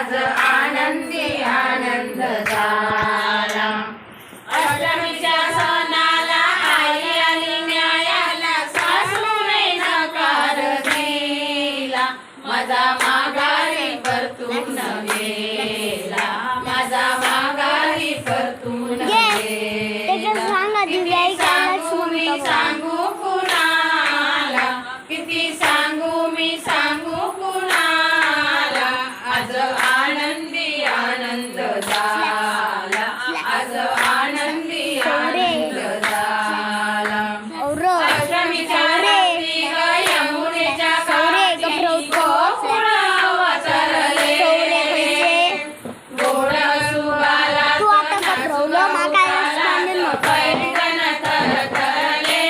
आज आनंदी आनंद झाला। अष्टमीच्या सणाला आई आली न्यायाला, सासूने नकार दिला, माझा माघारी परतून गेला, माझा माघारी परतून गेला। सांगू कुणाला, किती सांगू मी सांगू कुणाला, आज आनंदी आनंद झाला, आज आनंदी आनंद झाला। अष्टमीच्या रात्री यमुनेच्या काठी गोकुळ वसरले, गोड सुबाला पैठण थरथरले,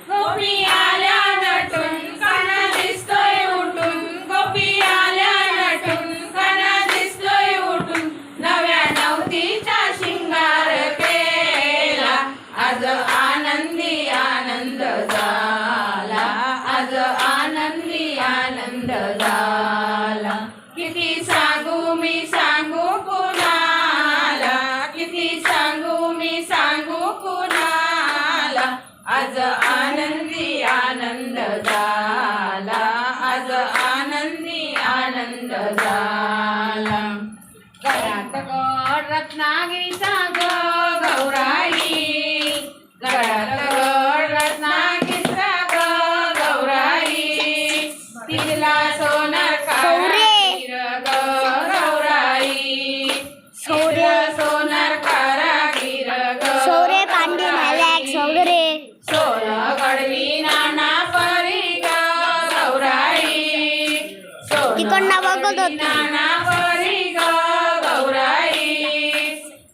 गोपी आल्या नटून कण दिसतोय उठून, गोपी आल्या नटून कण दिसतोय उठून, नव्या नवतीचा शिंगार केला, आज आनंदी आनंद झाला, आज आनंदी आनंद झाला। किती सांगू मी सांगू कुणाला, किती सांगू मी सांगू कुणाला, आज आनंदी आनंद झाला, आज आनंदी आनंद झाला। गळ्यात गड रत्नागिरीचा ग गौराई, गळ्यात गड रत्नागिरीचा ग गौराई, तिला सोनार कारागीर ग गौराई, तिला सोनार कारागीर ग गौराई, सोनं गडवी नाना परी ग गौराई, सोनं गडवी नाना परी ग गौराई,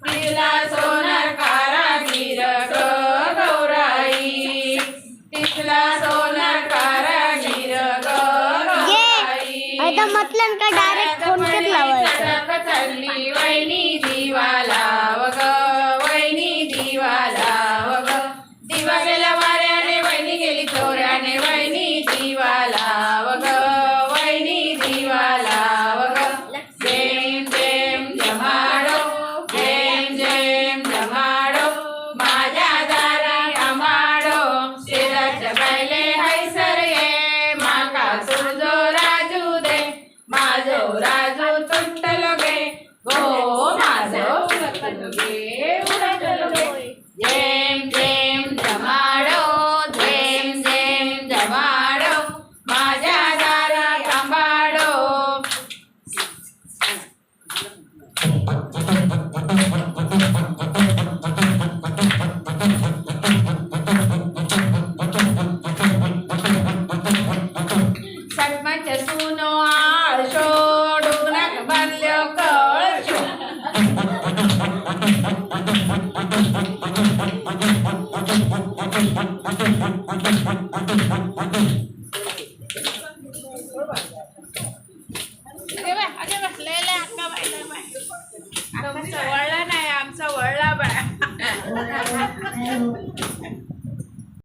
तिला सोनार कारागीर ग गौराई, तिला सोनार कारागीर ग गौराई। मतलब का डायरेक्ट फोन कर लावायचा। चढली वैनी दिवाला वग, वैनी दिवाला वग, दिवा गेला वाऱ्याने वैनी गेली चोऱ्याने, वैनी दिवाला वग, वैनी दिवाला